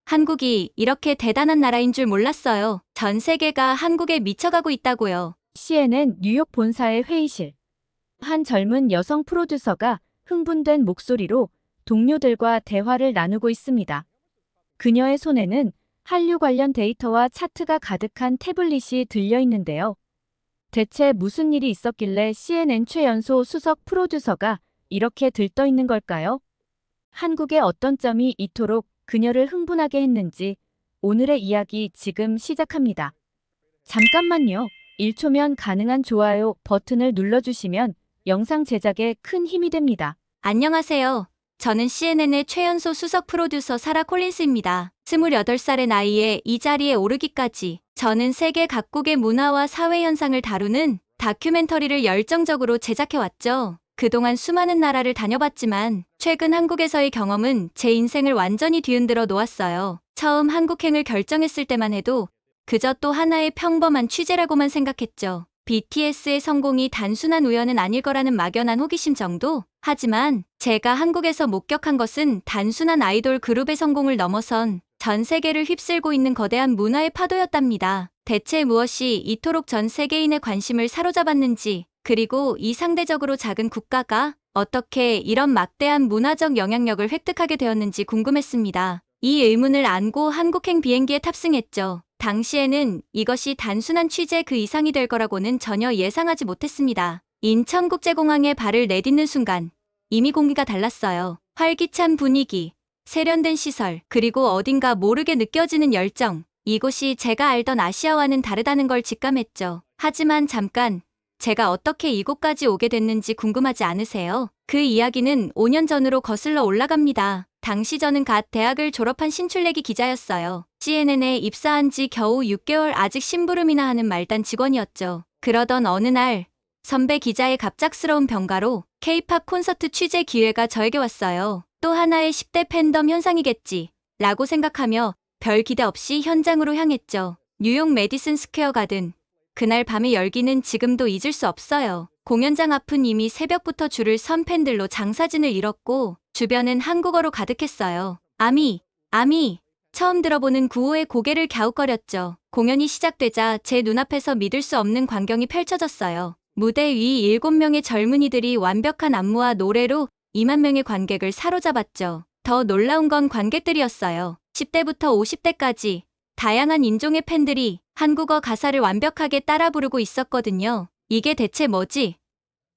한국이 이렇게 대단한 나라인 줄 몰랐어요. 전 세계가 한국에 미쳐가고 있다고요. CNN 뉴욕 본사의 회의실. 한 젊은 여성 프로듀서가 흥분된 목소리로 동료들과 대화를 나누고 있습니다. 그녀의 손에는 한류 관련 데이터와 차트가 가득한 태블릿이 들려 있는데요. 대체 무슨 일이 있었길래 CNN 최연소 수석 프로듀서가 이렇게 들떠 있는 걸까요? 한국의 어떤 점이 이토록 그녀를 흥분하게 했는지 오늘의 이야기 지금 시작합니다. 잠깐만요. 1초면 가능한 좋아요 버튼을 눌러주시면 영상 제작에 큰 힘이 됩니다. 안녕하세요. 저는 CNN의 최연소 수석 프로듀서 사라 콜린스입니다. 28살의 나이에 이 자리에 오르기까지 저는 세계 각국의 문화와 사회 현상을 다루는 다큐멘터리를 열정적으로 제작해왔죠. 그동안 수많은 나라를 다녀봤지만 최근 한국에서의 경험은 제 인생을 완전히 뒤흔들어 놓았어요. 처음 한국행을 결정했을 때만 해도 그저 또 하나의 평범한 취재라고만 생각했죠. BTS의 성공이 단순한 우연은 아닐 거라는 막연한 호기심 정도? 하지만 제가 한국에서 목격한 것은 단순한 아이돌 그룹의 성공을 넘어선 전 세계를 휩쓸고 있는 거대한 문화의 파도였답니다. 대체 무엇이 이토록 전 세계인의 관심을 사로잡았는지, 그리고 이 상대적으로 작은 국가가 어떻게 이런 막대한 문화적 영향력을 획득하게 되었는지 궁금했습니다. 이 의문을 안고 한국행 비행기에 탑승했죠. 당시에는 이것이 단순한 취재 그 이상이 될 거라고는 전혀 예상하지 못했습니다. 인천국제공항에 발을 내딛는 순간 이미 공기가 달랐어요. 활기찬 분위기, 세련된 시설, 그리고 어딘가 모르게 느껴지는 열정. 이곳이 제가 알던 아시아와는 다르다는 걸 직감했죠. 하지만 잠깐, 제가 어떻게 이곳까지 오게 됐는지 궁금하지 않으세요? 그 이야기는 5년 전으로 거슬러 올라갑니다. 당시 저는 갓 대학을 졸업한 신출내기 기자였어요. CNN에 입사한 지 겨우 6개월 아직 심부름이나 하는 말단 직원이었죠. 그러던 어느 날 선배 기자의 갑작스러운 병가로 K-팝 콘서트 취재 기회가 저에게 왔어요. 또 하나의 10대 팬덤 현상이겠지 라고 생각하며 별 기대 없이 현장으로 향했죠. 뉴욕 메디슨 스퀘어 가든. 그날 밤의 열기는 지금도 잊을 수 없어요. 공연장 앞은 이미 새벽부터 줄을 선 팬들로 장사진을 이뤘고 주변은 한국어로 가득했어요. 아미, 아미. 처음 들어보는 구호에 고개를 갸웃거렸죠. 공연이 시작되자 제 눈앞에서 믿을 수 없는 광경이 펼쳐졌어요. 무대 위 7명의 젊은이들이 완벽한 안무와 노래로 2만 명의 관객을 사로잡았죠. 더 놀라운 건 관객들이었어요. 10대부터 50대까지 다양한 인종의 팬들이 한국어 가사를 완벽하게 따라 부르고 있었거든요. 이게 대체 뭐지?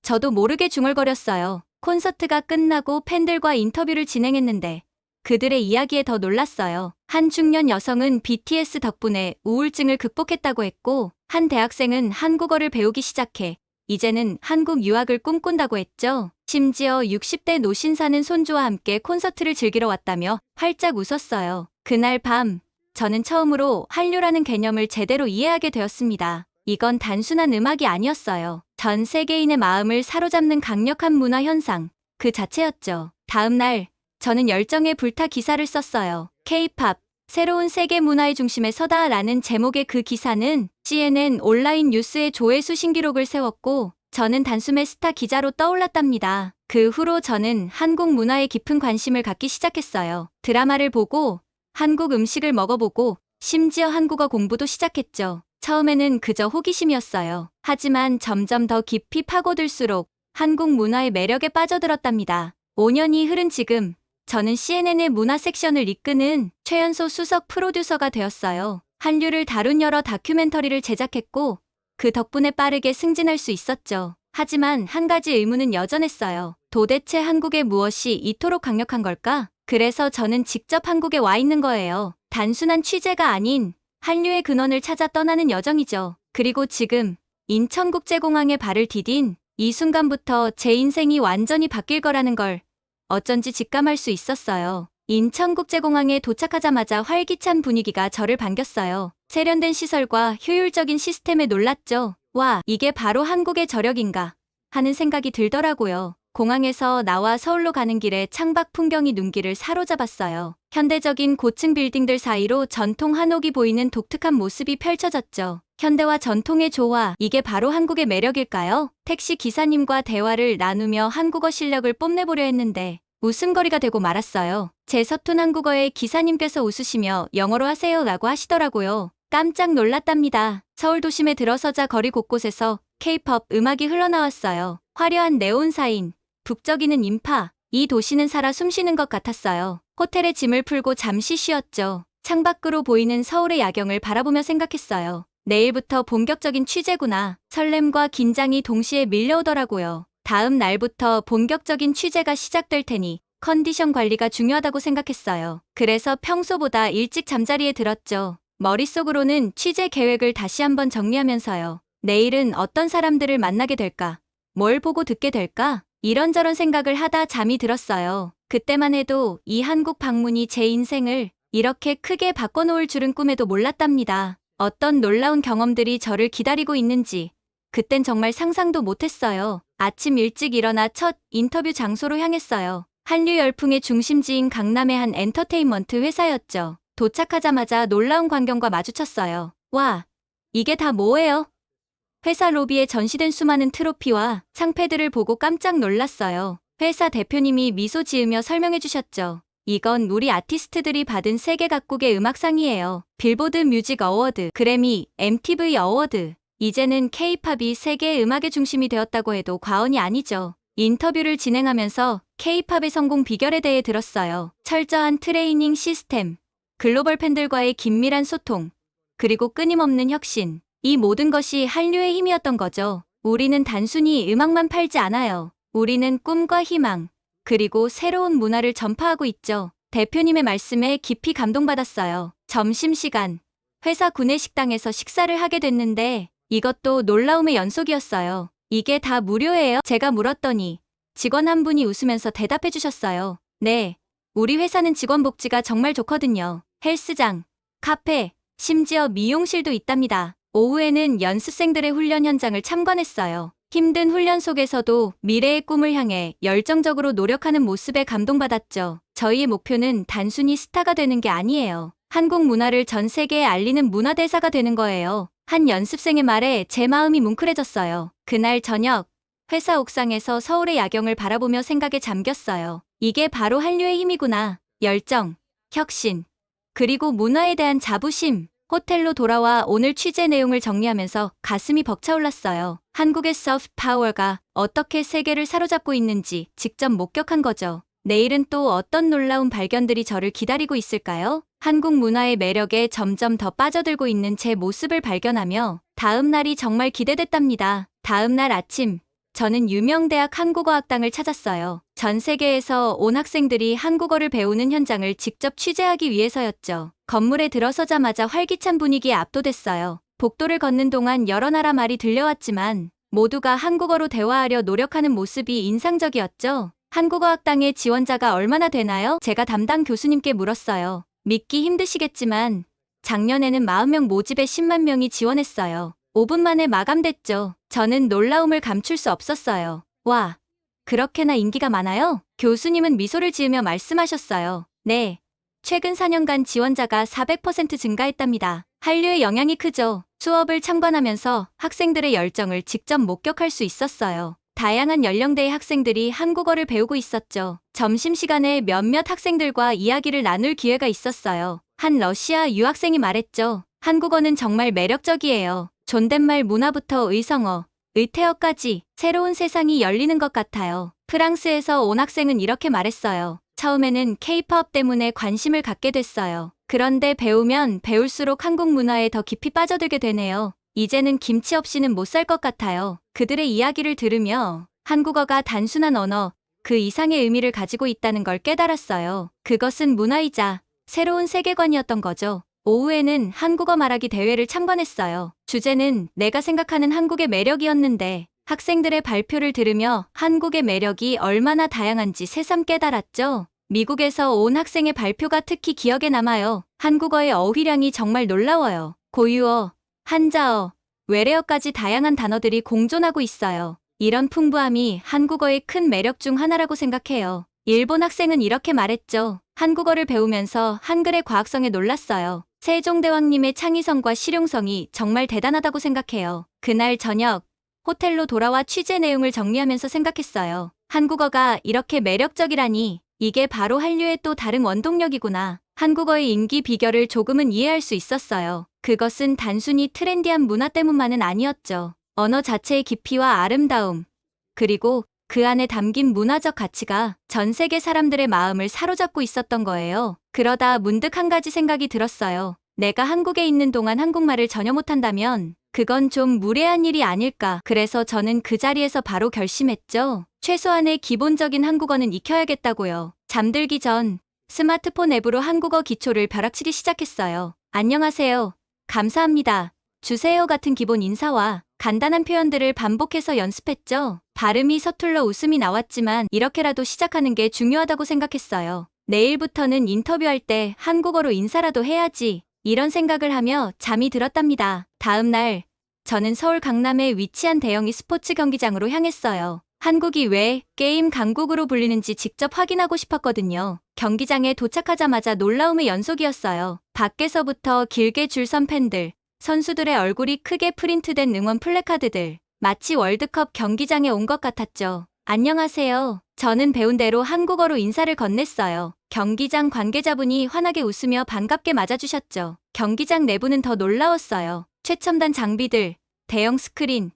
저도 모르게 중얼거렸어요. 콘서트가 끝나고 팬들과 인터뷰를 진행했는데 그들의 이야기에 더 놀랐어요. 한 중년 여성은 BTS 덕분에 우울증을 극복했다고 했고, 한 대학생은 한국어를 배우기 시작해 이제는 한국 유학을 꿈꾼다고 했죠. 심지어 60대 노신사는 손주와 함께 콘서트를 즐기러 왔다며 활짝 웃었어요. 그날 밤 저는 처음으로 한류라는 개념을 제대로 이해하게 되었습니다. 이건 단순한 음악이 아니었어요. 전 세계인의 마음을 사로잡는 강력한 문화 현상 그 자체였죠. 다음 날 저는 열정에 불타 기사를 썼어요. K-팝, 새로운 세계 문화의 중심에 서다 라는 제목의 그 기사는 CNN 온라인 뉴스의 조회수 신기록을 세웠고 저는 단숨에 스타 기자로 떠올랐답니다. 그 후로 저는 한국 문화에 깊은 관심을 갖기 시작했어요. 드라마를 보고 한국 음식을 먹어보고 심지어 한국어 공부도 시작했죠. 처음에는 그저 호기심이었어요. 하지만 점점 더 깊이 파고들수록 한국 문화의 매력에 빠져들었답니다. 5년이 흐른 지금 저는 CNN의 문화 섹션을 이끄는 최연소 수석 프로듀서가 되었어요. 한류를 다룬 여러 다큐멘터리를 제작했고 그 덕분에 빠르게 승진할 수 있었죠. 하지만 한 가지 의문은 여전했어요. 도대체 한국에 무엇이 이토록 강력한 걸까? 그래서 저는 직접 한국에 와 있는 거예요. 단순한 취재가 아닌 한류의 근원을 찾아 떠나는 여정이죠. 그리고 지금 인천국제공항에 발을 디딘 이 순간부터 제 인생이 완전히 바뀔 거라는 걸 어쩐지 직감할 수 있었어요. 인천국제공항에 도착하자마자 활기찬 분위기가 저를 반겼어요. 세련된 시설과 효율적인 시스템에 놀랐죠. 와, 이게 바로 한국의 저력인가 하는 생각이 들더라고요. 공항에서 나와 서울로 가는 길에 창밖 풍경이 눈길을 사로잡았어요. 현대적인 고층 빌딩들 사이로 전통 한옥이 보이는 독특한 모습이 펼쳐졌죠. 현대와 전통의 조화, 이게 바로 한국의 매력일까요? 택시 기사님과 대화를 나누며 한국어 실력을 뽐내보려 했는데 웃음거리가 되고 말았어요. 제 서툰 한국어에 기사님께서 웃으시며 영어로 하세요 라고 하시더라고요. 깜짝 놀랐답니다. 서울 도심에 들어서자 거리 곳곳에서 K-팝 음악이 흘러나왔어요. 화려한 네온 사인, 북적이는 인파, 이 도시는 살아 숨쉬는 것 같았어요. 호텔에 짐을 풀고 잠시 쉬었죠. 창밖으로 보이는 서울의 야경을 바라보며 생각했어요. 내일부터 본격적인 취재구나. 설렘과 긴장이 동시에 밀려오더라고요. 다음 날부터 본격적인 취재가 시작될 테니 컨디션 관리가 중요하다고 생각했어요. 그래서 평소보다 일찍 잠자리에 들었죠. 머릿속으로는 취재 계획을 다시 한번 정리하면서요. 내일은 어떤 사람들을 만나게 될까? 뭘 보고 듣게 될까? 이런저런 생각을 하다 잠이 들었어요. 그때만 해도 이 한국 방문이 제 인생을 이렇게 크게 바꿔놓을 줄은 꿈에도 몰랐답니다. 어떤 놀라운 경험들이 저를 기다리고 있는지 그땐 정말 상상도 못했어요. 아침 일찍 일어나 첫 인터뷰 장소로 향했어요. 한류 열풍의 중심지인 강남의 한 엔터테인먼트 회사였죠. 도착하자마자 놀라운 광경과 마주쳤어요. 와, 이게 다 뭐예요? 회사 로비에 전시된 수많은 트로피와 상패들을 보고 깜짝 놀랐어요. 회사 대표님이 미소 지으며 설명해 주셨죠. 이건 우리 아티스트들이 받은 세계 각국의 음악상이에요. 빌보드 뮤직 어워드, 그래미, MTV 어워드. 이제는 K-팝이 세계의 음악의 중심이 되었다고 해도 과언이 아니죠. 인터뷰를 진행하면서 K-팝의 성공 비결에 대해 들었어요. 철저한 트레이닝 시스템, 글로벌 팬들과의 긴밀한 소통, 그리고 끊임없는 혁신. 이 모든 것이 한류의 힘이었던 거죠. 우리는 단순히 음악만 팔지 않아요. 우리는 꿈과 희망, 그리고 새로운 문화를 전파하고 있죠. 대표님의 말씀에 깊이 감동받았어요. 점심시간, 회사 구내식당에서 식사를 하게 됐는데 이것도 놀라움의 연속이었어요. 이게 다 무료예요? 제가 물었더니 직원 한 분이 웃으면서 대답해 주셨어요. 네, 우리 회사는 직원 복지가 정말 좋거든요. 헬스장, 카페, 심지어 미용실도 있답니다. 오후에는 연습생들의 훈련 현장을 참관했어요. 힘든 훈련 속에서도 미래의 꿈을 향해 열정적으로 노력하는 모습에 감동받았죠. 저희의 목표는 단순히 스타가 되는 게 아니에요. 한국 문화를 전 세계에 알리는 문화대사가 되는 거예요. 한 연습생의 말에 제 마음이 뭉클해졌어요. 그날 저녁, 회사 옥상에서 서울의 야경을 바라보며 생각에 잠겼어요. 이게 바로 한류의 힘이구나. 열정, 혁신, 그리고 문화에 대한 자부심. 호텔로 돌아와 오늘 취재 내용을 정리하면서 가슴이 벅차올랐어요. 한국의 소프트 파워가 어떻게 세계를 사로잡고 있는지 직접 목격한 거죠. 내일은 또 어떤 놀라운 발견들이 저를 기다리고 있을까요? 한국 문화의 매력에 점점 더 빠져들고 있는 제 모습을 발견하며 다음 날이 정말 기대됐답니다. 다음 날 아침, 저는 유명 대학 한국어학당을 찾았어요. 전 세계에서 온 학생들이 한국어를 배우는 현장을 직접 취재하기 위해서였죠. 건물에 들어서자마자 활기찬 분위기에 압도됐어요. 복도를 걷는 동안 여러 나라 말이 들려왔지만 모두가 한국어로 대화하려 노력하는 모습이 인상적이었죠. 한국어학당의 지원자가 얼마나 되나요? 제가 담당 교수님께 물었어요. 믿기 힘드시겠지만 작년에는 40명 모집에 10만 명이 지원했어요. 5분 만에 마감됐죠. 저는 놀라움을 감출 수 없었어요. 와, 그렇게나 인기가 많아요? 교수님은 미소를 지으며 말씀하셨어요. 네, 최근 4년간 지원자가 400% 증가했답니다. 한류의 영향이 크죠. 수업을 참관하면서 학생들의 열정을 직접 목격할 수 있었어요. 다양한 연령대의 학생들이 한국어를 배우고 있었죠. 점심시간에 몇몇 학생들과 이야기를 나눌 기회가 있었어요. 한 러시아 유학생이 말했죠. 한국어는 정말 매력적이에요. 존댓말 문화부터 의성어, 의태어까지 새로운 세상이 열리는 것 같아요. 프랑스에서 온 학생은 이렇게 말했어요. 처음에는 K-팝 때문에 관심을 갖게 됐어요. 그런데 배우면 배울수록 한국 문화에 더 깊이 빠져들게 되네요. 이제는 김치 없이는 못 살 것 같아요. 그들의 이야기를 들으며 한국어가 단순한 언어, 그 이상의 의미를 가지고 있다는 걸 깨달았어요. 그것은 문화이자 새로운 세계관이었던 거죠. 오후에는 한국어 말하기 대회를 참관했어요. 주제는 내가 생각하는 한국의 매력이었는데 학생들의 발표를 들으며 한국의 매력이 얼마나 다양한지 새삼 깨달았죠. 미국에서 온 학생의 발표가 특히 기억에 남아요. 한국어의 어휘량이 정말 놀라워요. 고유어, 한자어, 외래어까지 다양한 단어들이 공존하고 있어요. 이런 풍부함이 한국어의 큰 매력 중 하나라고 생각해요. 일본 학생은 이렇게 말했죠. 한국어를 배우면서 한글의 과학성에 놀랐어요. 세종대왕님의 창의성과 실용성이 정말 대단하다고 생각해요. 그날 저녁, 호텔로 돌아와 취재 내용을 정리하면서 생각했어요. 한국어가 이렇게 매력적이라니, 이게 바로 한류의 또 다른 원동력이구나. 한국어의 인기 비결을 조금은 이해할 수 있었어요. 그것은 단순히 트렌디한 문화 때문만은 아니었죠. 언어 자체의 깊이와 아름다움, 그리고 그 안에 담긴 문화적 가치가 전 세계 사람들의 마음을 사로잡고 있었던 거예요. 그러다 문득 한 가지 생각이 들었어요. 내가 한국에 있는 동안 한국말을 전혀 못한다면 그건 좀 무례한 일이 아닐까. 그래서 저는 그 자리에서 바로 결심했죠. 최소한의 기본적인 한국어는 익혀야겠다고요. 잠들기 전 스마트폰 앱으로 한국어 기초를 벼락치기 시작했어요. 안녕하세요. 감사합니다. 주세요 같은 기본 인사와 간단한 표현들을 반복해서 연습했죠. 발음이 서툴러 웃음이 나왔지만 이렇게라도 시작하는 게 중요하다고 생각했어요. 내일부터는 인터뷰할 때 한국어로 인사라도 해야지. 이런 생각을 하며 잠이 들었답니다. 다음 날, 저는 서울 강남에 위치한 대형 e스포츠 경기장으로 향했어요. 한국이 왜 게임 강국으로 불리는지 직접 확인하고 싶었거든요. 경기장에 도착하자마자 놀라움의 연속이었어요. 밖에서부터 길게 줄 선 팬들, 선수들의 얼굴이 크게 프린트된 응원 플래카드들, 마치 월드컵 경기장에 온 것 같았죠. 안녕하세요. 저는 배운 대로 한국어로 인사를 건넸어요. 경기장 관계자분이 환하게 웃으며 반갑게 맞아주셨죠. 경기장 내부는 더 놀라웠어요. 최첨단 장비들, 대형 스크린,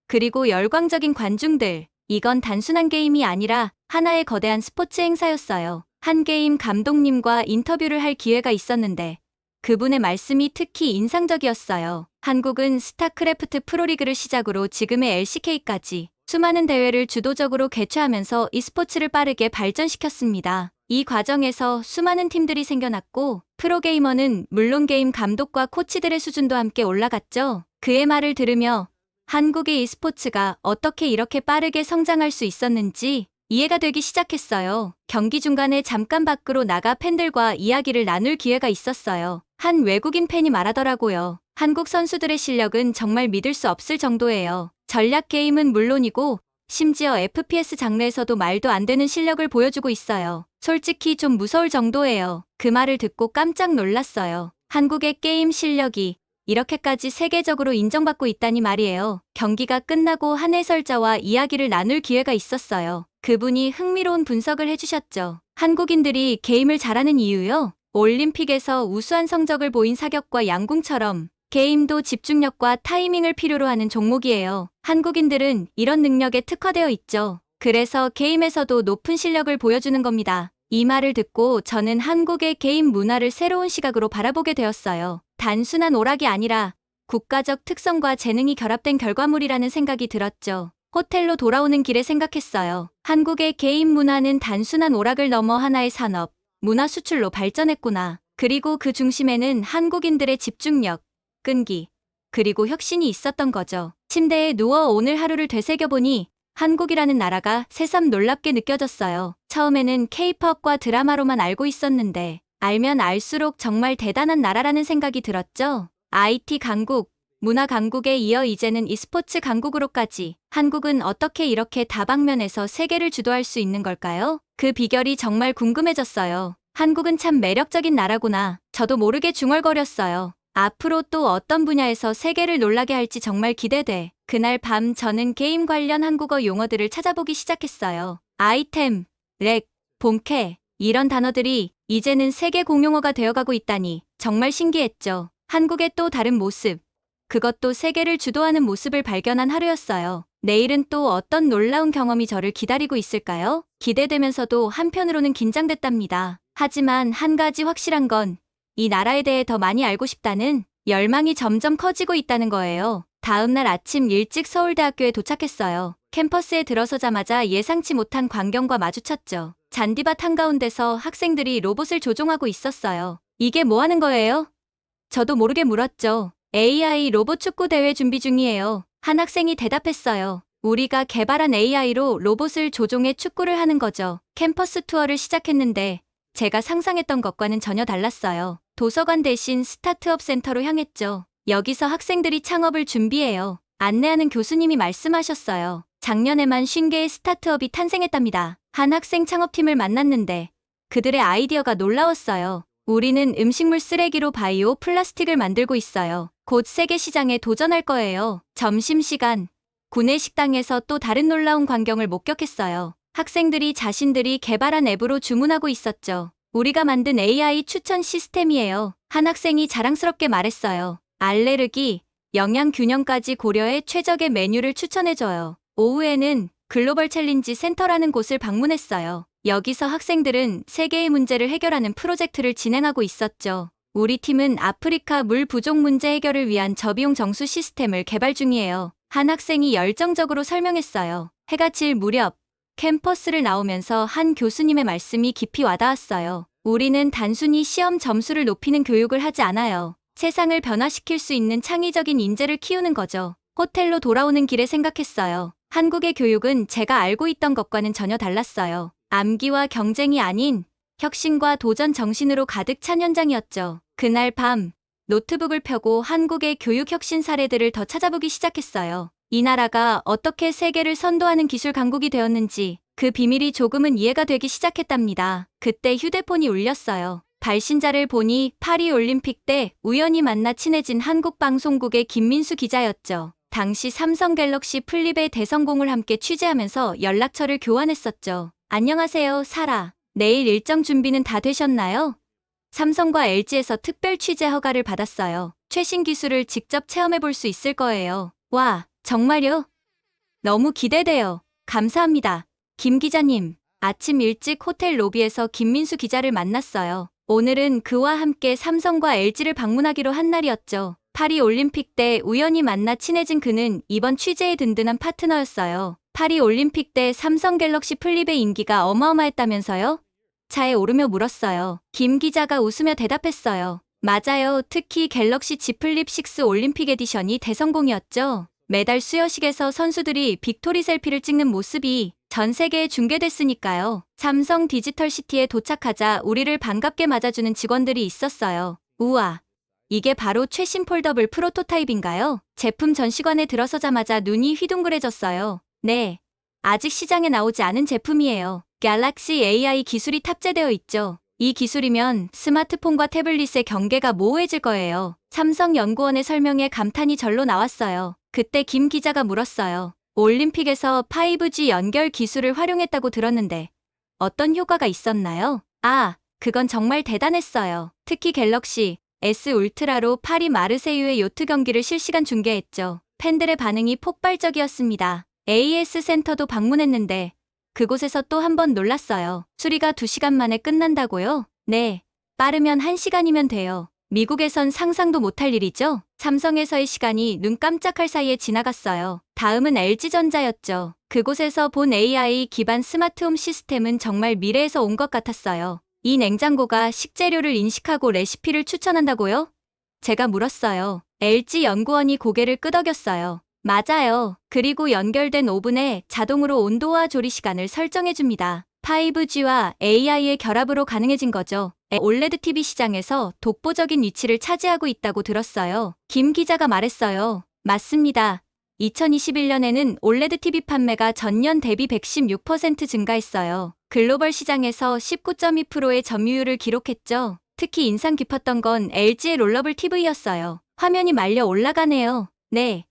그리고 열광적인 관중들. 이건 단순한 게임이 아니라 하나의 거대한 스포츠 행사였어요. 한 게임 감독님과 인터뷰를 할 기회가 있었는데 그분의 말씀이 특히 인상적이었어요. 한국은 스타크래프트 프로리그를 시작으로 지금의 LCK까지 수많은 대회를 주도적으로 개최하면서 e스포츠를 빠르게 발전시켰습니다. 이 과정에서 수많은 팀들이 생겨났고 프로게이머는 물론 게임 감독과 코치들의 수준도 함께 올라갔죠. 그의 말을 들으며 한국의 e스포츠가 어떻게 이렇게 빠르게 성장할 수 있었는지 이해가 되기 시작했어요. 경기 중간에 잠깐 밖으로 나가 팬들과 이야기를 나눌 기회가 있었어요. 한 외국인 팬이 말하더라고요. 한국 선수들의 실력은 정말 믿을 수 없을 정도예요. 전략 게임은 물론이고 심지어 FPS 장르에서도 말도 안 되는 실력을 보여주고 있어요. 솔직히 좀 무서울 정도예요. 그 말을 듣고 깜짝 놀랐어요. 한국의 게임 실력이 이렇게까지 세계적으로 인정받고 있다니 말이에요. 경기가 끝나고 한 해설자와 이야기를 나눌 기회가 있었어요. 그분이 흥미로운 분석을 해주셨죠. 한국인들이 게임을 잘하는 이유요? 올림픽에서 우수한 성적을 보인 사격과 양궁처럼 게임도 집중력과 타이밍을 필요로 하는 종목이에요. 한국인들은 이런 능력에 특화되어 있죠. 그래서 게임에서도 높은 실력을 보여주는 겁니다. 이 말을 듣고 저는 한국의 게임 문화를 새로운 시각으로 바라보게 되었어요. 단순한 오락이 아니라 국가적 특성과 재능이 결합된 결과물이라는 생각이 들었죠. 호텔로 돌아오는 길에 생각했어요. 한국의 게임 문화는 단순한 오락을 넘어 하나의 산업, 문화 수출로 발전했구나. 그리고 그 중심에는 한국인들의 집중력, 끈기, 그리고 혁신이 있었던 거죠. 침대에 누워 오늘 하루를 되새겨보니 한국이라는 나라가 새삼 놀랍게 느껴졌어요. 처음에는 K-팝과 드라마로만 알고 있었는데 알면 알수록 정말 대단한 나라라는 생각이 들었죠. IT 강국, 문화 강국에 이어 이제는 e스포츠 강국으로까지. 한국은 어떻게 이렇게 다방면에서 세계를 주도할 수 있는 걸까요? 그 비결이 정말 궁금해졌어요. 한국은 참 매력적인 나라구나. 저도 모르게 중얼거렸어요. 앞으로 또 어떤 분야에서 세계를 놀라게 할지 정말 기대돼. 그날 밤 저는 게임 관련 한국어 용어들을 찾아보기 시작했어요. 아이템, 렉, 본캐, 이런 단어들이 이제는 세계 공용어가 되어가고 있다니 정말 신기했죠. 한국의 또 다른 모습, 그것도 세계를 주도하는 모습을 발견한 하루였어요. 내일은 또 어떤 놀라운 경험이 저를 기다리고 있을까요? 기대되면서도 한편으로는 긴장됐답니다. 하지만 한 가지 확실한 건 이 나라에 대해 더 많이 알고 싶다는 열망이 점점 커지고 있다는 거예요. 다음 날 아침 일찍 서울대학교에 도착했어요. 캠퍼스에 들어서자마자 예상치 못한 광경과 마주쳤죠. 잔디밭 한가운데서 학생들이 로봇을 조종하고 있었어요. 이게 뭐 하는 거예요? 저도 모르게 물었죠. AI 로봇 축구 대회 준비 중이에요. 한 학생이 대답했어요. 우리가 개발한 AI로 로봇을 조종해 축구를 하는 거죠. 캠퍼스 투어를 시작했는데 제가 상상했던 것과는 전혀 달랐어요. 도서관 대신 스타트업 센터로 향했죠. 여기서 학생들이 창업을 준비해요. 안내하는 교수님이 말씀하셨어요. 작년에만 50개의 스타트업이 탄생했답니다. 한 학생 창업팀을 만났는데 그들의 아이디어가 놀라웠어요. 우리는 음식물 쓰레기로 바이오 플라스틱을 만들고 있어요. 곧 세계 시장에 도전할 거예요. 점심시간, 구내 식당에서 또 다른 놀라운 광경을 목격했어요. 학생들이 자신들이 개발한 앱으로 주문하고 있었죠. 우리가 만든 AI 추천 시스템이에요. 한 학생이 자랑스럽게 말했어요. 알레르기, 영양 균형까지 고려해 최적의 메뉴를 추천해줘요. 오후에는 글로벌 챌린지 센터라는 곳을 방문했어요. 여기서 학생들은 세계의 문제를 해결하는 프로젝트를 진행하고 있었죠. 우리 팀은 아프리카 물 부족 문제 해결을 위한 저비용 정수 시스템을 개발 중이에요. 한 학생이 열정적으로 설명했어요. 해가 질 무렵 캠퍼스를 나오면서 한 교수님의 말씀이 깊이 와닿았어요. 우리는 단순히 시험 점수를 높이는 교육을 하지 않아요. 세상을 변화시킬 수 있는 창의적인 인재를 키우는 거죠. 호텔로 돌아오는 길에 생각했어요. 한국의 교육은 제가 알고 있던 것과는 전혀 달랐어요. 암기와 경쟁이 아닌 혁신과 도전 정신으로 가득 찬 현장이었죠. 그날 밤 노트북을 펴고 한국의 교육 혁신 사례들을 더 찾아보기 시작했어요. 이 나라가 어떻게 세계를 선도하는 기술 강국이 되었는지 그 비밀이 조금은 이해가 되기 시작했답니다. 그때 휴대폰이 울렸어요. 발신자를 보니 파리올림픽 때 우연히 만나 친해진 한국방송국의 김민수 기자였죠. 당시 삼성 갤럭시 플립의 대성공을 함께 취재하면서 연락처를 교환했었죠. 안녕하세요, 사라. 내일 일정 준비는 다 되셨나요? 삼성과 LG에서 특별 취재 허가를 받았어요. 최신 기술을 직접 체험해 볼 수 있을 거예요. 와, 정말요? 너무 기대돼요. 감사합니다. 김 기자님, 아침 일찍 호텔 로비에서 김민수 기자를 만났어요. 오늘은 그와 함께 삼성과 LG를 방문하기로 한 날이었죠. 파리 올림픽 때 우연히 만나 친해진 그는 이번 취재의 든든한 파트너였어요. 파리 올림픽 때 삼성 갤럭시 플립의 인기가 어마어마했다면서요? 차에 오르며 물었어요. 김 기자가 웃으며 대답했어요. 맞아요. 특히 갤럭시 Z 플립 6 올림픽 에디션이 대성공이었죠. 매달 수여식에서 선수들이 빅토리 셀피를 찍는 모습이 전 세계에 중계됐으니까요. 삼성 디지털시티에 도착하자 우리를 반갑게 맞아주는 직원들이 있었어요. 우와, 이게 바로 최신 폴더블 프로토타입인가요? 제품 전시관에 들어서자마자 눈이 휘둥그레졌어요. 네, 아직 시장에 나오지 않은 제품이에요. 갤럭시 AI 기술이 탑재되어 있죠. 이 기술이면 스마트폰과 태블릿의 경계가 모호해질 거예요. 삼성 연구원의 설명에 감탄이 절로 나왔어요. 그때 김 기자가 물었어요. 올림픽에서 5G 연결 기술을 활용했다고 들었는데 어떤 효과가 있었나요? 아, 그건 정말 대단했어요. 특히 갤럭시 S 울트라로 파리 마르세유의 요트 경기를 실시간 중계했죠. 팬들의 반응이 폭발적이었습니다. AS 센터도 방문했는데 그곳에서 또 한 번 놀랐어요. 수리가 2시간 만에 끝난다고요? 네, 빠르면 1시간이면 돼요. 미국에선 상상도 못할 일이죠? 삼성에서의 시간이 눈 깜짝할 사이에 지나갔어요. 다음은 LG전자였죠. 그곳에서 본 AI 기반 스마트홈 시스템은 정말 미래에서 온 것 같았어요. 이 냉장고가 식재료를 인식하고 레시피를 추천한다고요? 제가 물었어요. LG 연구원이 고개를 끄덕였어요. 맞아요. 그리고 연결된 오븐에 자동으로 온도와 조리 시간을 설정해줍니다. 5G와 AI의 결합으로 가능해진 거죠. 올레드 TV 시장에서 독보적인 위치를 차지하고 있다고 들었어요. 김 기자가 말했어요. 맞습니다. 2021년에는 올레드 TV 판매가 전년 대비 116% 증가했어요. 글로벌 시장에서 19.2%의 점유율을 기록했죠. 특히 인상 깊었던 건 LG의 롤러블 TV였어요. 화면이 말려 올라가네요. 네.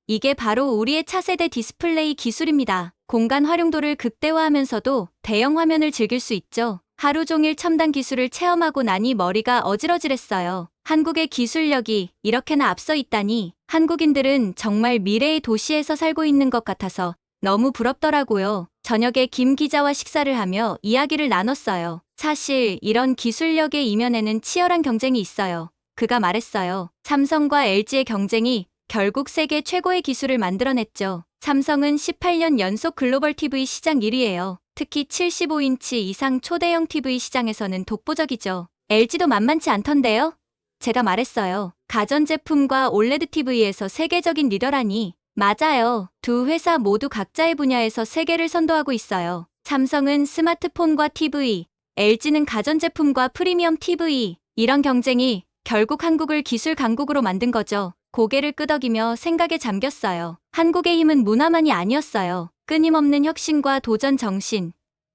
이게 바로 우리의 차세대 디스플레이 기술입니다. 공간 활용도를 극대화하면서도 대형 화면을 즐길 수 있죠. 하루 종일 첨단 기술을 체험하고 나니 머리가 어질어질했어요. 한국의 기술력이 이렇게나 앞서 있다니 한국인들은 정말 미래의 도시에서 살고 있는 것 같아서 너무 부럽더라고요. 저녁에 김 기자와 식사를 하며 이야기를 나눴어요. 사실 이런 기술력의 이면에는 치열한 경쟁이 있어요. 그가 말했어요. 삼성과 LG의 경쟁이 결국 세계 최고의 기술을 만들어냈죠. 삼성은 18년 연속 글로벌 TV 시장 1위예요. 특히 75인치 이상 초대형 TV 시장에서는 독보적이죠. LG도 만만치 않던데요? 제가 말했어요. 가전제품과 올레드 TV에서 세계적인 리더라니. 맞아요. 두 회사 모두 각자의 분야에서 세계를 선도하고 있어요. 삼성은 스마트폰과 TV, LG는 가전제품과 프리미엄 TV. 이런 경쟁이 결국 한국을 기술 강국으로 만든 거죠. 고개를 끄덕이며 생각에 잠겼어요. 한국의 힘은 문화만이 아니었어요. 끊임없는 혁신과 도전 정신,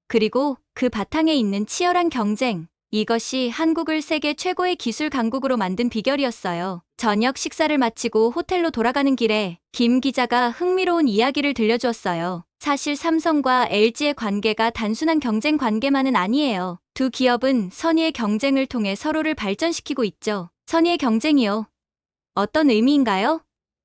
그리고 그 바탕에 있는 치열한 경쟁. 이것이 한국을 세계 최고의 기술 강국으로 만든 비결이었어요. 저녁 식사를 마치고 호텔로 돌아가는 길에 김 기자가 흥미로운 이야기를 들려주었어요. 사실 삼성과 LG의 관계가 단순한 경쟁 관계만은 아니에요. 두 기업은 선의의 경쟁을 통해 서로를 발전시키고 있죠. 선의의 경쟁이요. 어떤 의미인가요?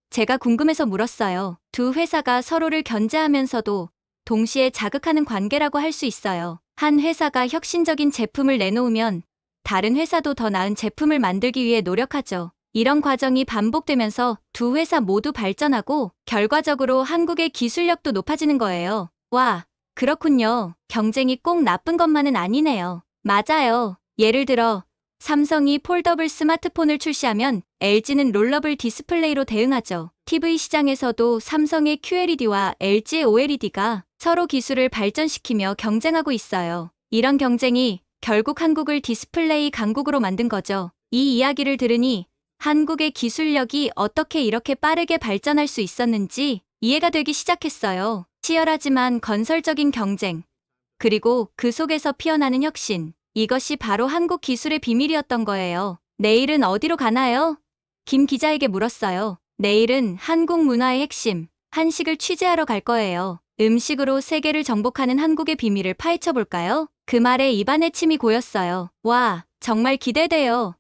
제가 궁금해서 물었어요. 두 회사가 서로를 견제하면서도 동시에 자극하는 관계라고 할 수 있어요. 한 회사가 혁신적인 제품을 내놓으면 다른 회사도 더 나은 제품을 만들기 위해 노력하죠. 이런 과정이 반복되면서 두 회사 모두 발전하고 결과적으로 한국의 기술력도 높아지는 거예요. 와, 그렇군요. 경쟁이 꼭 나쁜 것만은 아니네요. 맞아요. 예를 들어 삼성이 폴더블 스마트폰을 출시하면 LG는 롤러블 디스플레이로 대응하죠. TV 시장에서도 삼성의 QLED와 LG의 OLED가 서로 기술을 발전시키며 경쟁하고 있어요. 이런 경쟁이 결국 한국을 디스플레이 강국으로 만든 거죠. 이 이야기를 들으니 한국의 기술력이 어떻게 이렇게 빠르게 발전할 수 있었는지 이해가 되기 시작했어요. 치열하지만 건설적인 경쟁, 그리고 그 속에서 피어나는 혁신. 이것이 바로 한국 기술의 비밀이었던 거예요. 내일은 어디로 가나요? 김 기자에게 물었어요. 내일은 한국 문화의 핵심, 한식을 취재하러 갈 거예요. 음식으로 세계를 정복하는 한국의 비밀을 파헤쳐 볼까요? 그 말에 입안에 침이 고였어요. 와, 정말 기대돼요.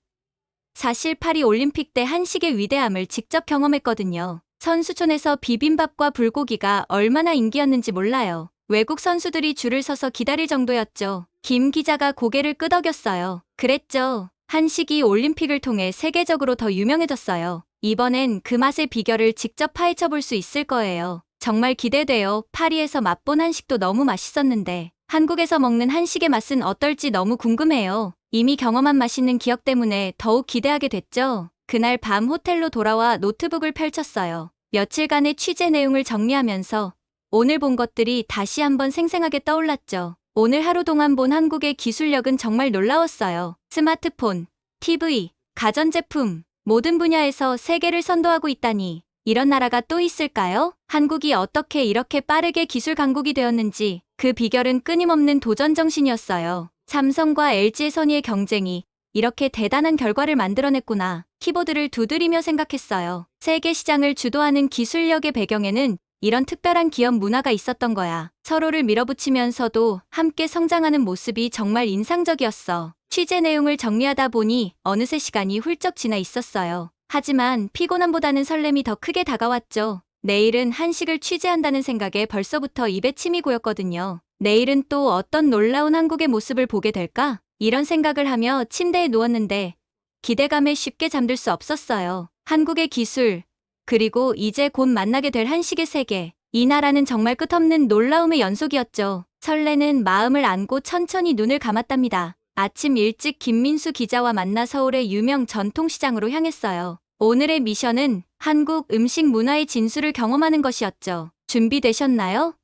사실 파리 올림픽 때 한식의 위대함을 직접 경험했거든요. 선수촌에서 비빔밥과 불고기가 얼마나 인기였는지 몰라요. 외국 선수들이 줄을 서서 기다릴 정도였죠. 김 기자가 고개를 끄덕였어요. 그랬죠. 한식이 올림픽을 통해 세계적으로 더 유명해졌어요. 이번엔 그 맛의 비결을 직접 파헤쳐 볼 수 있을 거예요. 정말 기대돼요. 파리에서 맛본 한식도 너무 맛있었는데 한국에서 먹는 한식의 맛은 어떨지 너무 궁금해요. 이미 경험한 맛있는 기억 때문에 더욱 기대하게 됐죠. 그날 밤 호텔로 돌아와 노트북을 펼쳤어요. 며칠간의 취재 내용을 정리하면서 오늘 본 것들이 다시 한번 생생하게 떠올랐죠. 오늘 하루 동안 본 한국의 기술력은 정말 놀라웠어요. 스마트폰, TV, 가전제품, 모든 분야에서 세계를 선도하고 있다니. 이런 나라가 또 있을까요? 한국이 어떻게 이렇게 빠르게 기술 강국이 되었는지 그 비결은 끊임없는 도전 정신이었어요. 삼성과 LG의 선의의 경쟁이 이렇게 대단한 결과를 만들어냈구나. 키보드를 두드리며 생각했어요. 세계 시장을 주도하는 기술력의 배경에는 이런 특별한 기업 문화가 있었던 거야. 서로를 밀어붙이면서도 함께 성장하는 모습이 정말 인상적이었어. 취재 내용을 정리하다 보니 어느새 시간이 훌쩍 지나 있었어요. 하지만 피곤함보다는 설렘이 더 크게 다가왔죠. 내일은 한식을 취재한다는 생각에 벌써부터 입에 침이 고였거든요. 내일은 또 어떤 놀라운 한국의 모습을 보게 될까? 이런 생각을 하며 침대에 누웠는데 기대감에 쉽게 잠들 수 없었어요. 한국의 기술, 그리고 이제 곧 만나게 될 한식의 세계. 이 나라는 정말 끝없는 놀라움의 연속이었죠. 설레는 마음을 안고 천천히 눈을 감았답니다. 아침 일찍 김민수 기자와 만나 서울의 유명 전통시장으로 향했어요. 오늘의 미션은 한국 음식 문화의 진수를 경험하는 것이었죠. 준비되셨나요?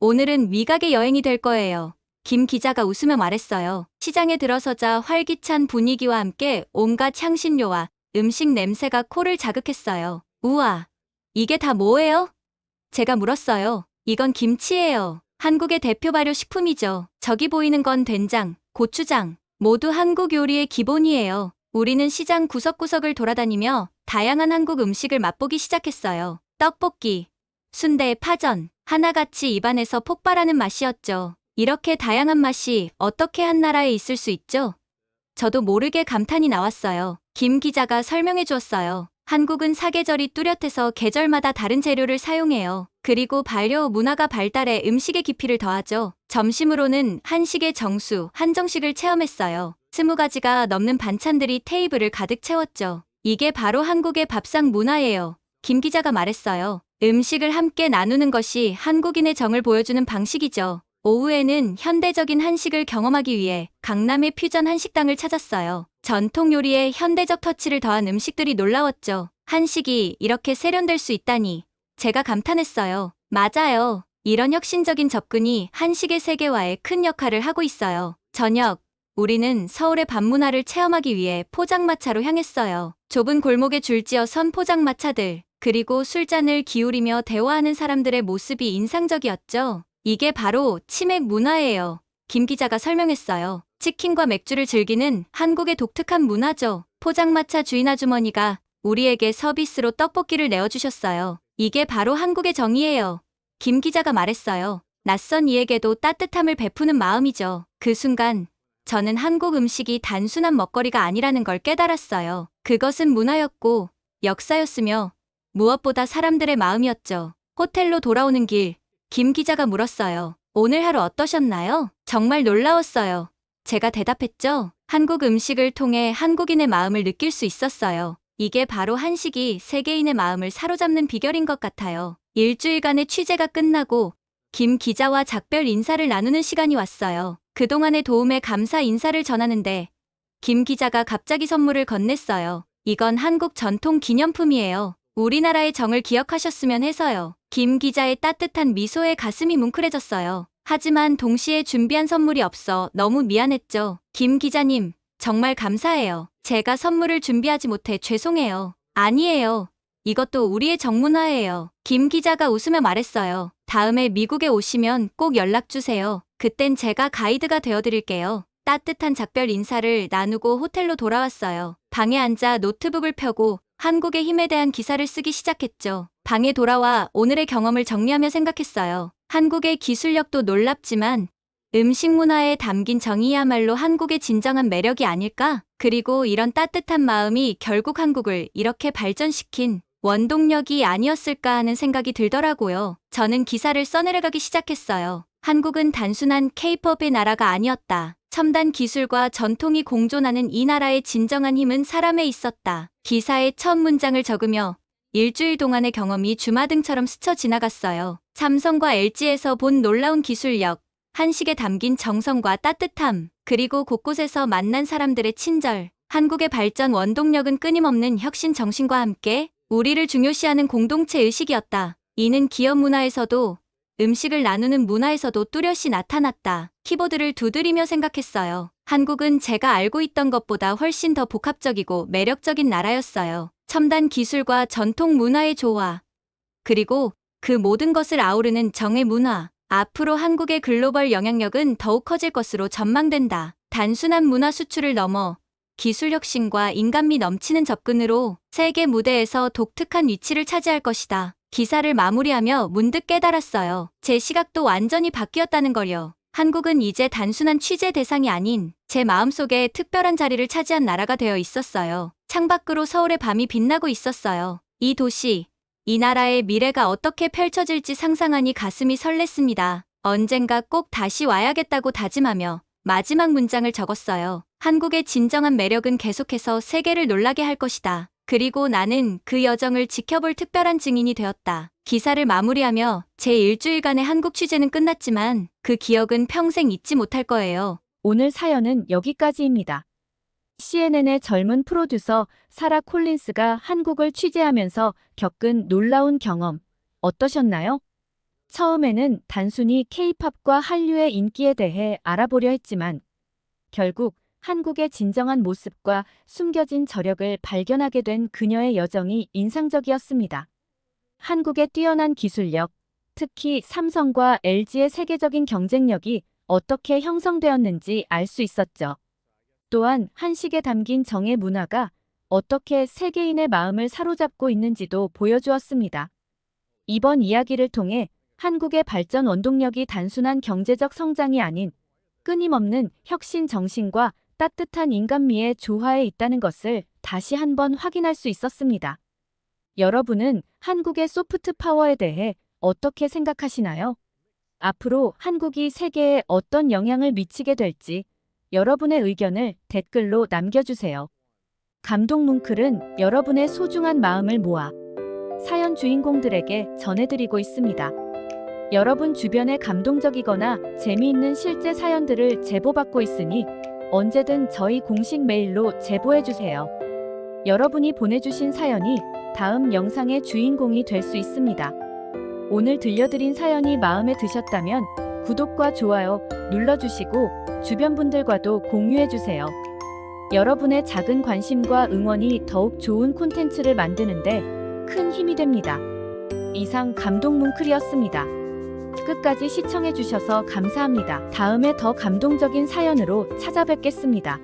오늘은 미각의 여행이 될 거예요. 김 기자가 웃으며 말했어요. 시장에 들어서자 활기찬 분위기와 함께 온갖 향신료와 음식 냄새가 코를 자극했어요. 우와, 이게 다 뭐예요? 제가 물었어요. 이건 김치예요. 한국의 대표 발효 식품이죠. 저기 보이는 건 된장, 고추장, 모두 한국 요리의 기본이에요. 우리는 시장 구석구석을 돌아다니며 다양한 한국 음식을 맛보기 시작했어요. 떡볶이, 순대, 파전, 하나같이 입안에서 폭발하는 맛이었죠. 이렇게 다양한 맛이 어떻게 한 나라에 있을 수 있죠? 저도 모르게 감탄이 나왔어요. 김 기자가 설명해 주었어요. 한국은 사계절이 뚜렷해서 계절마다 다른 재료를 사용해요. 그리고 발효 문화가 발달해 음식의 깊이를 더하죠. 점심으로는 한식의 정수, 한정식을 체험했어요. 20가지가 넘는 반찬들이 테이블을 가득 채웠죠. 이게 바로 한국의 밥상 문화예요. 김 기자가 말했어요. 음식을 함께 나누는 것이 한국인의 정을 보여주는 방식이죠. 오후에는 현대적인 한식을 경험하기 위해 강남의 퓨전 한식당을 찾았어요. 전통 요리에 현대적 터치를 더한 음식들이 놀라웠죠. 한식이 이렇게 세련될 수 있다니 제가 감탄했어요. 맞아요. 이런 혁신적인 접근이 한식의 세계화에 큰 역할을 하고 있어요. 저녁, 우리는 서울의 밥 문화를 체험하기 위해 포장마차로 향했어요. 좁은 골목에 줄지어 선 포장마차들, 그리고 술잔을 기울이며 대화하는 사람들의 모습이 인상적이었죠. 이게 바로 치맥 문화예요. 김 기자가 설명했어요. 치킨과 맥주를 즐기는 한국의 독특한 문화죠. 포장마차 주인 아주머니가 우리에게 서비스로 떡볶이를 내어주셨어요. 이게 바로 한국의 정이에요. 김 기자가 말했어요. 낯선 이에게도 따뜻함을 베푸는 마음이죠. 그 순간 저는 한국 음식이 단순한 먹거리가 아니라는 걸 깨달았어요. 그것은 문화였고 역사였으며 무엇보다 사람들의 마음이었죠. 호텔로 돌아오는 길, 김 기자가 물었어요. 오늘 하루 어떠셨나요? 정말 놀라웠어요. 제가 대답했죠. 한국 음식을 통해 한국인의 마음을 느낄 수 있었어요. 이게 바로 한식이 세계인의 마음을 사로잡는 비결인 것 같아요. 일주일간의 취재가 끝나고 김 기자와 작별 인사를 나누는 시간이 왔어요. 그동안의 도움에 감사 인사를 전하는데 김 기자가 갑자기 선물을 건넸어요. 이건 한국 전통 기념품이에요. 우리나라의 정을 기억하셨으면 해서요. 김 기자의 따뜻한 미소에 가슴이 뭉클해졌어요. 하지만 동시에 준비한 선물이 없어 너무 미안했죠. 김 기자님, 정말 감사해요. 제가 선물을 준비하지 못해 죄송해요. 아니에요. 이것도 우리의 정문화예요. 김 기자가 웃으며 말했어요. 다음에 미국에 오시면 꼭 연락주세요. 그땐 제가 가이드가 되어드릴게요. 따뜻한 작별 인사를 나누고 호텔로 돌아왔어요. 방에 앉아 노트북을 펴고 한국의 힘에 대한 기사를 쓰기 시작했죠. 방에 돌아와 오늘의 경험을 정리하며 생각했어요. 한국의 기술력도 놀랍지만 음식 문화에 담긴 정이야말로 한국의 진정한 매력이 아닐까? 그리고 이런 따뜻한 마음이 결국 한국을 이렇게 발전시킨 원동력이 아니었을까 하는 생각이 들더라고요. 저는 기사를 써내려가기 시작했어요. 한국은 단순한 K-팝의 나라가 아니었다. 첨단 기술과 전통이 공존하는 이 나라의 진정한 힘은 사람에 있었다. 기사의 첫 문장을 적으며 일주일 동안의 경험이 주마등처럼 스쳐 지나갔어요. 삼성과 LG에서 본 놀라운 기술력, 한식에 담긴 정성과 따뜻함, 그리고 곳곳에서 만난 사람들의 친절. 한국의 발전 원동력은 끊임없는 혁신 정신과 함께 우리를 중요시하는 공동체 의식이었다. 이는 기업 문화에서도 음식을 나누는 문화에서도 뚜렷이 나타났다. 키보드를 두드리며 생각했어요. 한국은 제가 알고 있던 것보다 훨씬 더 복합적이고 매력적인 나라였어요. 첨단 기술과 전통 문화의 조화, 그리고 그 모든 것을 아우르는 정의 문화. 앞으로 한국의 글로벌 영향력은 더욱 커질 것으로 전망된다. 단순한 문화 수출을 넘어 기술 혁신과 인간미 넘치는 접근으로 세계 무대에서 독특한 위치를 차지할 것이다. 기사를 마무리하며 문득 깨달았어요. 제 시각도 완전히 바뀌었다는 걸요. 한국은 이제 단순한 취재 대상이 아닌 제 마음속에 특별한 자리를 차지한 나라가 되어 있었어요. 창밖으로 서울의 밤이 빛나고 있었어요. 이 도시, 이 나라의 미래가 어떻게 펼쳐질지 상상하니 가슴이 설렜습니다. 언젠가 꼭 다시 와야겠다고 다짐하며 마지막 문장을 적었어요. 한국의 진정한 매력은 계속해서 세계를 놀라게 할 것이다. 그리고 나는 그 여정을 지켜볼 특별한 증인이 되었다. 기사를 마무리하며 제 일주일간의 한국 취재는 끝났지만 그 기억은 평생 잊지 못할 거예요. 오늘 사연은 여기까지입니다. CNN의 젊은 프로듀서 사라 콜린스가 한국을 취재하면서 겪은 놀라운 경험 어떠셨나요? 처음에는 단순히 K-팝과 한류의 인기에 대해 알아보려 했지만 결국 한국의 진정한 모습과 숨겨진 저력을 발견하게 된 그녀의 여정이 인상적이었습니다. 한국의 뛰어난 기술력, 특히 삼성과 LG의 세계적인 경쟁력이 어떻게 형성되었는지 알 수 있었죠. 또한 한식에 담긴 정의 문화가 어떻게 세계인의 마음을 사로잡고 있는지도 보여주었습니다. 이번 이야기를 통해 한국의 발전 원동력이 단순한 경제적 성장이 아닌 끊임없는 혁신 정신과 따뜻한 인간미의 조화에 있다는 것을 다시 한번 확인할 수 있었습니다. 여러분은 한국의 소프트 파워에 대해 어떻게 생각하시나요? 앞으로 한국이 세계에 어떤 영향을 미치게 될지 여러분의 의견을 댓글로 남겨주세요. 감동 뭉클은 여러분의 소중한 마음을 모아 사연 주인공들에게 전해드리고 있습니다. 여러분 주변에 감동적이거나 재미있는 실제 사연들을 제보받고 있으니 언제든 저희 공식 메일로 제보해주세요. 여러분이 보내주신 사연이 다음 영상의 주인공이 될 수 있습니다. 오늘 들려드린 사연이 마음에 드셨다면 구독과 좋아요 눌러주시고 주변 분들과도 공유해주세요. 여러분의 작은 관심과 응원이 더욱 좋은 콘텐츠를 만드는데 큰 힘이 됩니다. 이상 감동 뭉클이었습니다. 끝까지 시청해주셔서 감사합니다. 다음에 더 감동적인 사연으로 찾아뵙겠습니다.